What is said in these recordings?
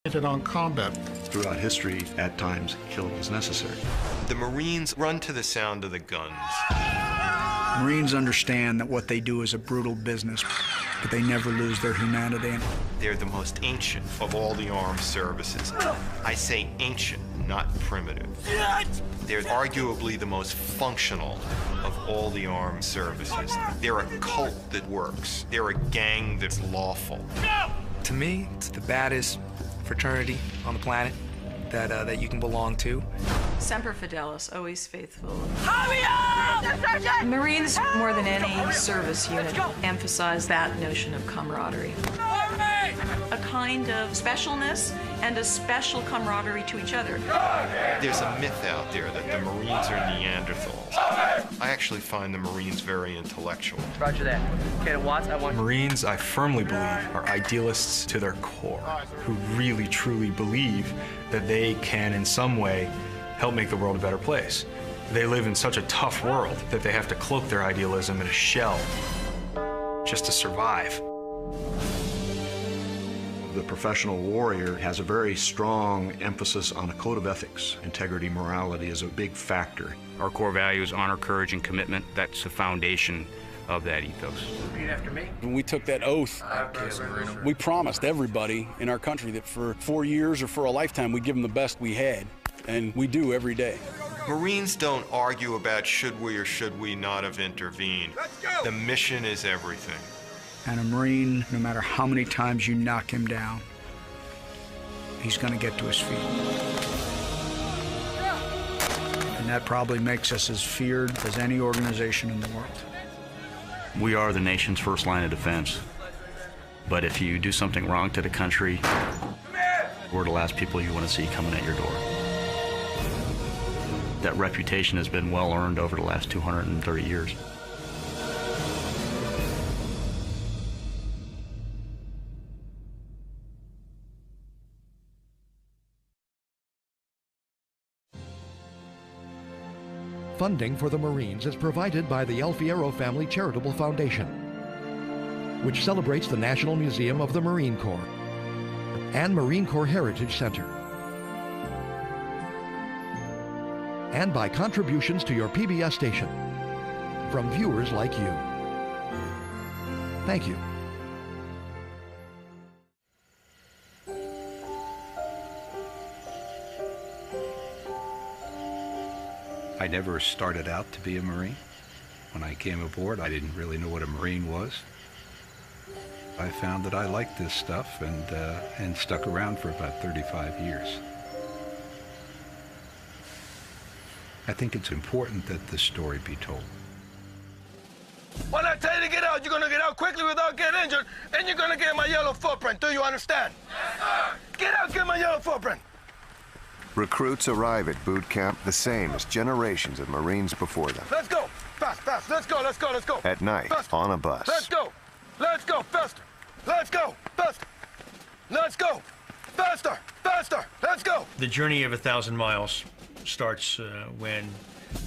On combat. Throughout history, at times, killing is necessary. The Marines run to the sound of the guns. Marines understand that what they do is a brutal business, but they never lose their humanity. They're the most ancient of all the armed services. I say ancient, not primitive. They're arguably the most functional of all the armed services. They're a cult that works. They're a gang that's lawful. To me, it's the baddest fraternity on the planet that you can belong to. Semper Fidelis, always faithful. Hurry up! Marines, more than any service unit, emphasize that notion of camaraderie. A kind of specialness and a special camaraderie to each other. There's a myth out there that the Marines are Neanderthals. I actually find the Marines very intellectual. Roger that. Cadet Watts, I want... Marines, I firmly believe, are idealists to their core, who really, truly believe that they can, in some way, help make the world a better place. They live in such a tough world that they have to cloak their idealism in a shell just to survive. The professional warrior has a very strong emphasis on a code of ethics. Integrity, morality is a big factor. Our core values, honor, courage, and commitment, that's the foundation of that ethos. Repeat after me. When we took that oath, we promised everybody in our country that for 4 years or for a lifetime, we'd give them the best we had, and we do every day. Marines don't argue about should we or should we not have intervened. The mission is everything. And a Marine, no matter how many times you knock him down, he's going to get to his feet. And that probably makes us as feared as any organization in the world. We are the nation's first line of defense. But if you do something wrong to the country, we're the last people you want to see coming at your door. That reputation has been well earned over the last 230 years. Funding for the Marines is provided by the El Fierro Family Charitable Foundation, which celebrates the National Museum of the Marine Corps and Marine Corps Heritage Center, and by contributions to your PBS station from viewers like you. Thank you. I never started out to be a Marine. When I came aboard, I didn't really know what a Marine was. I found that I liked this stuff and stuck around for about 35 years. I think it's important that the story be told. When I tell you to get out, you're gonna get out quickly without getting injured, and you're gonna get my yellow footprint. Do you understand? Yes, sir! Get out, get my yellow footprint! Recruits arrive at boot camp the same as generations of Marines before them. Let's go! Fast, fast! Let's go, let's go, let's go! At night, faster. on a bus. Let's go! Let's go! Faster! Let's go! Faster! Let's go! Faster! Faster! Let's go! The journey of 1,000 miles starts when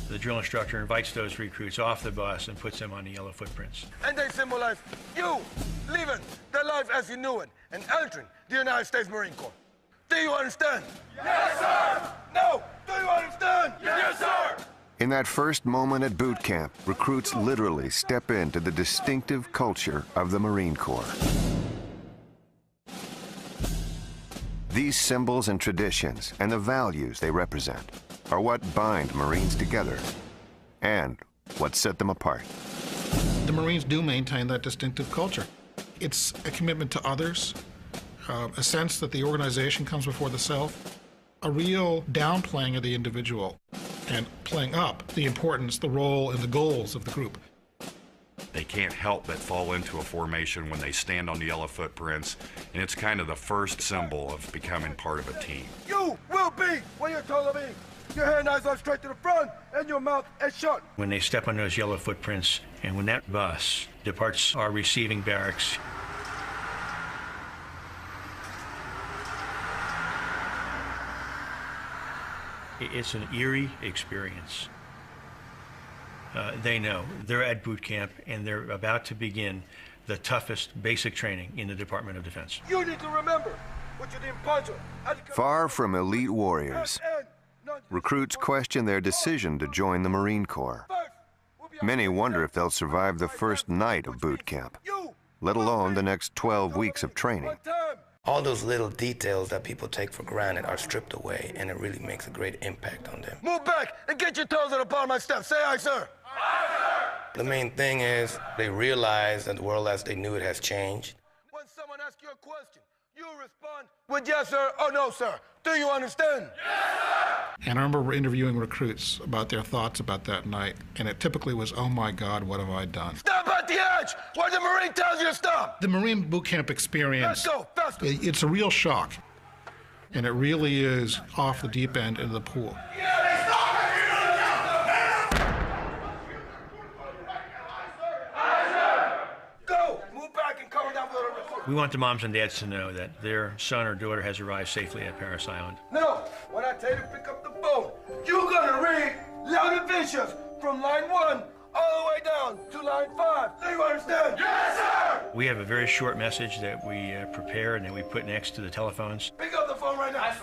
the drill instructor invites those recruits off the bus and puts them on the yellow footprints. And they symbolize you leaving the life as you knew it and entering the United States Marine Corps. Do you understand? Yes, sir! No! Do you understand? Yes, sir! In that first moment at boot camp, recruits literally step into the distinctive culture of the Marine Corps. These symbols and traditions and the values they represent are what bind Marines together and what set them apart. The Marines do maintain that distinctive culture. It's a commitment to others, a sense that the organization comes before the self, a real downplaying of the individual and playing up the importance, the role, and the goals of the group. They can't help but fall into a formation when they stand on the yellow footprints, and it's kind of the first symbol of becoming part of a team. You will be what you're told to be. Your hand eyes are straight to the front, and your mouth is shut. When they step on those yellow footprints, and when that bus departs our receiving barracks, it's an eerie experience. They know they're at boot camp and they're about to begin the toughest basic training in the Department of Defense. You need to remember, but you didn't punch him. Far from elite warriors, recruits question their decision to join the Marine Corps. Many wonder if they'll survive the first night of boot camp, let alone the next 12 weeks of training. All those little details that people take for granted are stripped away, and it really makes a great impact on them. Move back and get your toes on the bottom of my step. Say aye, sir. Aye, sir. The main thing is they realize that the world as they knew it has changed. When someone asks you a question, you respond with yes, sir, or no, sir. Do you understand? Yes, sir. And I remember interviewing recruits about their thoughts about that night, and it typically was, oh my God, what have I done? Stop at the edge where the Marine tells you to stop. The Marine boot camp experience, Let's go, faster. It's a real shock, and it really is off the deep end into the pool. We want the moms and dads to know that their son or daughter has arrived safely at Parris Island. No, when I tell you to pick up the phone, you're gonna read loud and vicious from line 1 all the way down to line 5. Do you understand? Yes, sir! We have a very short message that we prepare and that we put next to the telephones. Pick up the phone right now.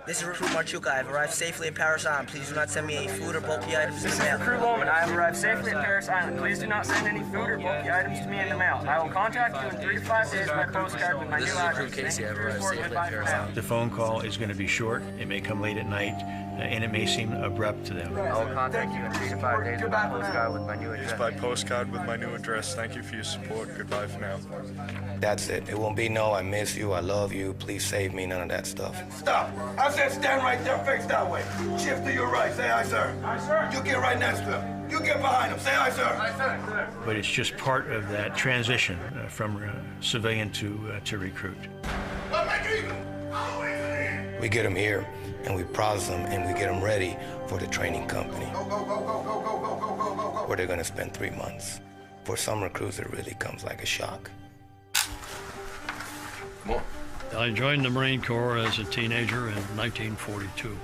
This is Recruit Marchuka. I have arrived safely at Parris Island. Please do not send me any food or bulky items in the mail. This is Recruit Bowman. I have arrived safely at Parris Island. Please do not send any food or bulky items to me in the mail. I will contact you in 3 to 5 days by postcard with my new address. Casey. I have arrived safely at Parris Island. The phone call is going to be short. It may come late at night, and it may seem abrupt to them. I will contact you in 3 to 5 days by postcard with my new address. By postcard with my new address. Thank you for your support. Goodbye for now. That's it. It won't be no, I miss you, I love you, please save me, none of that stuff. Stop. I said stand right there, face that way. Shift to your right. Say aye, sir. Aye, sir. You get right next to him. You get behind him. Say aye, sir. Aye, sir. But it's just part of that transition from civilian to recruit. We get them here, and we process them, and we get them ready for the training company, where they're going to spend 3 months. For some recruits, it really comes like a shock. I joined the Marine Corps as a teenager in 1942.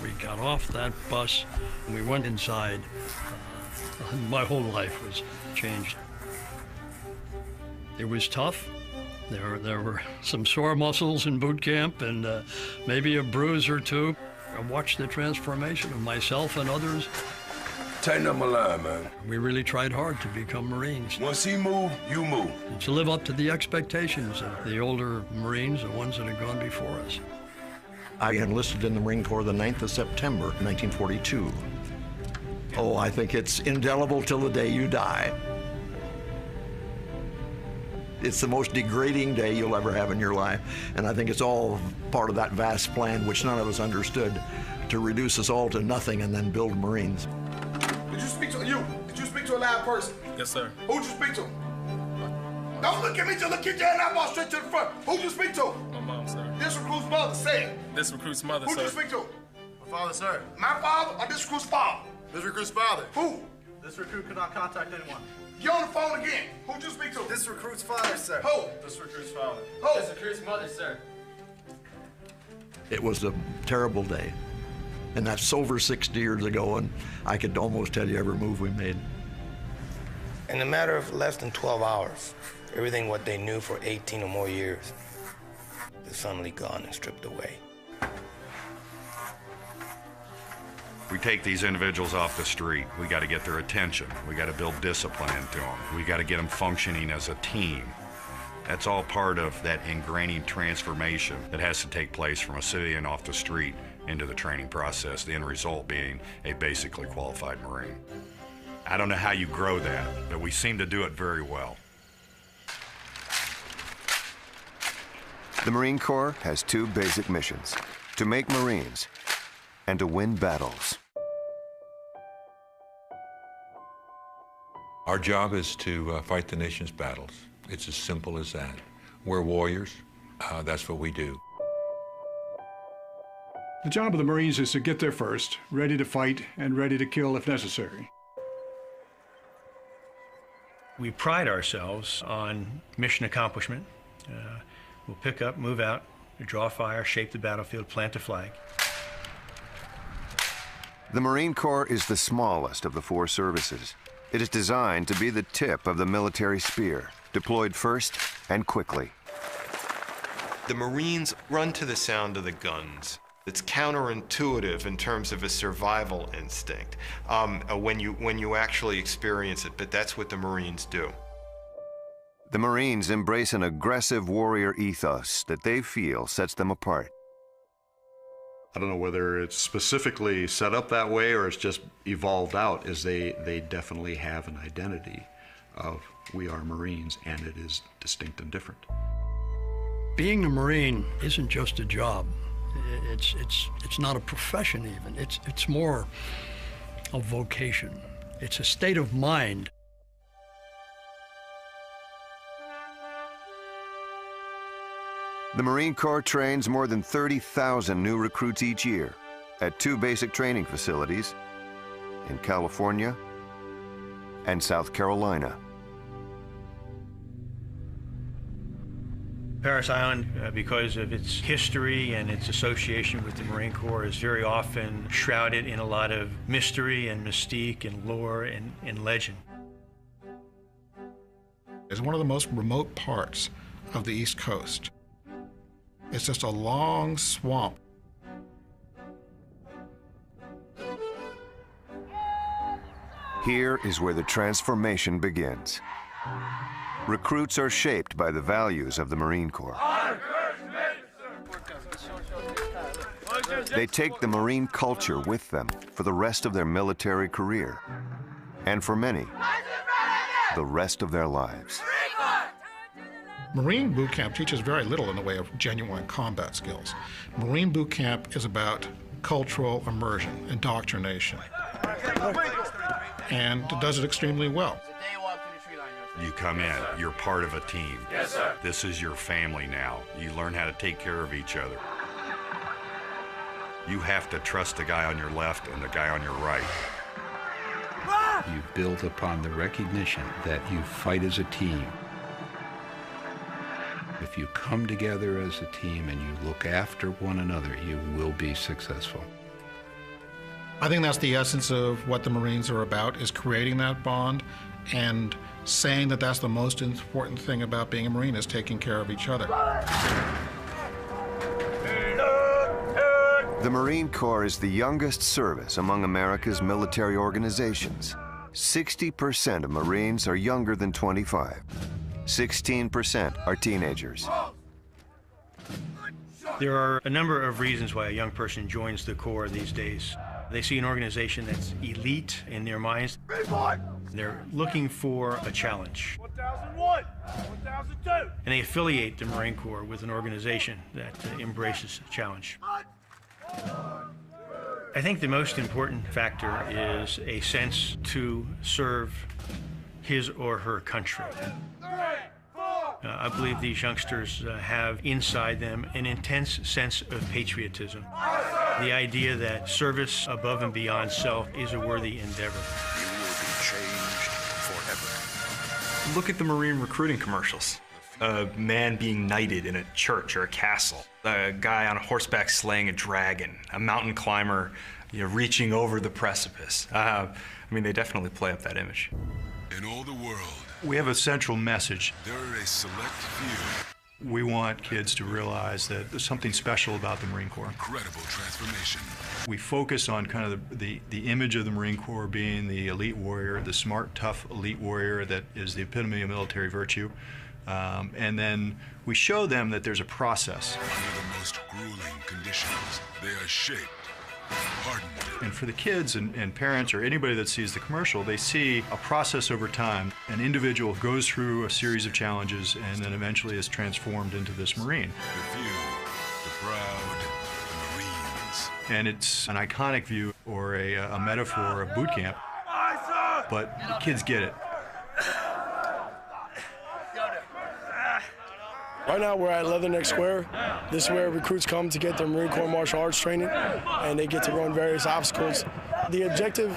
We got off that bus and we went inside. My whole life was changed. It was tough. There were some sore muscles in boot camp and maybe a bruise or two. I watched the transformation of myself and others. Tighten up my line, man. We really tried hard to become Marines. Once he moved, you move. To live up to the expectations of the older Marines, the ones that had gone before us. I enlisted in the Marine Corps the 9th of September, 1942. Oh, I think it's indelible till the day you die. It's the most degrading day you'll ever have in your life, and I think it's all part of that vast plan, which none of us understood, to reduce us all to nothing and then build Marines. Did you speak to you? Did you speak to a live person? Yes, sir. Who'd you speak to? Don't look at me, just look at your hand out, walk straight to the front. Who'd you speak to? My mom, sir. This recruit's mother, say it. This recruit's mother, Who'd sir. you speak to? My father, sir. My father or this recruit's father? This recruit's father. Who? This recruit could not contact anyone. Get on the phone again. Who'd you speak to? This recruit's father, sir. Who? This recruit's father. Who? This recruit's mother, sir. It was a terrible day. And that's over 60 years ago, and I could almost tell you every move we made. In a matter of less than 12 hours, everything what they knew for 18 or more years is suddenly gone and stripped away. We take these individuals off the street. We got to get their attention. We got to build discipline into them. We got to get them functioning as a team. That's all part of that ingraining transformation that has to take place from a civilian off the street into the training process, the end result being a basically qualified Marine. I don't know how you grow that, but we seem to do it very well. The Marine Corps has 2 basic missions: to make Marines and to win battles. Our job is to fight the nation's battles. It's as simple as that. We're warriors. That's what we do. The job of the Marines is to get there first, ready to fight and ready to kill if necessary. We pride ourselves on mission accomplishment. We'll pick up, move out, draw fire, shape the battlefield, plant a flag. The Marine Corps is the smallest of the 4 services. It is designed to be the tip of the military spear, deployed first and quickly. The Marines run to the sound of the guns. It's counterintuitive in terms of a survival instinct when you actually experience it, but that's what the Marines do. The Marines embrace an aggressive warrior ethos that they feel sets them apart. I don't know whether it's specifically set up that way or it's just evolved out, as they definitely have an identity of we are Marines, and it is distinct and different. Being a Marine isn't just a job. It's not a profession even. It's more a vocation. It's a state of mind. The Marine Corps trains more than 30,000 new recruits each year at 2 basic training facilities in California and South Carolina. Parris Island, because of its history and its association with the Marine Corps, is very often shrouded in a lot of mystery and mystique and lore and legend. It's one of the most remote parts of the East Coast. It's just a long swamp. Here is where the transformation begins. Recruits are shaped by the values of the Marine Corps. They take the Marine culture with them for the rest of their military career, and for many, the rest of their lives. Marine boot camp teaches very little in the way of genuine combat skills. Marine boot camp is about cultural immersion, indoctrination, and it does it extremely well. You come in, you're part of a team. Yes, sir. This is your family now. You learn how to take care of each other. You have to trust the guy on your left and the guy on your right. You build upon the recognition that you fight as a team. If you come together as a team and you look after one another, you will be successful. I think that's the essence of what the Marines are about, is creating that bond and saying that that's the most important thing about being a Marine, is taking care of each other. The Marine Corps is the youngest service among America's military organizations. 60% of Marines are younger than 25. 16% are teenagers. There are a number of reasons why a young person joins the Corps these days. They see an organization that's elite in their minds. They're looking for a challenge. 1001, 1002. And they affiliate the Marine Corps with an organization that embraces a challenge. I think the most important factor is a sense to serve his or her country. I believe these youngsters have inside them an intense sense of patriotism. The idea that service above and beyond self is a worthy endeavor. You will be changed forever. Look at the Marine recruiting commercials. A man being knighted in a church or a castle. A guy on a horseback slaying a dragon. A mountain climber, reaching over the precipice. I mean, they definitely play up that image. In all the world, we have a central message. there are a select few. We want kids to realize that there's something special about the Marine Corps. Incredible transformation. We focus on kind of the image of the Marine Corps being the elite warrior, the smart, tough elite warrior that is the epitome of military virtue. And then we show them that there's a process. Under the most grueling conditions, they are shaped, hardened. And for the kids and parents or anybody that sees the commercial, they see a process over time. An individual goes through a series of challenges and then eventually is transformed into this Marine. The few, the proud, the Marines. And it's an iconic view or a metaphor of boot camp, but the kids get it. Right now we're at Leatherneck Square. This is where recruits come to get their Marine Corps martial arts training, and they get to run various obstacles. The objective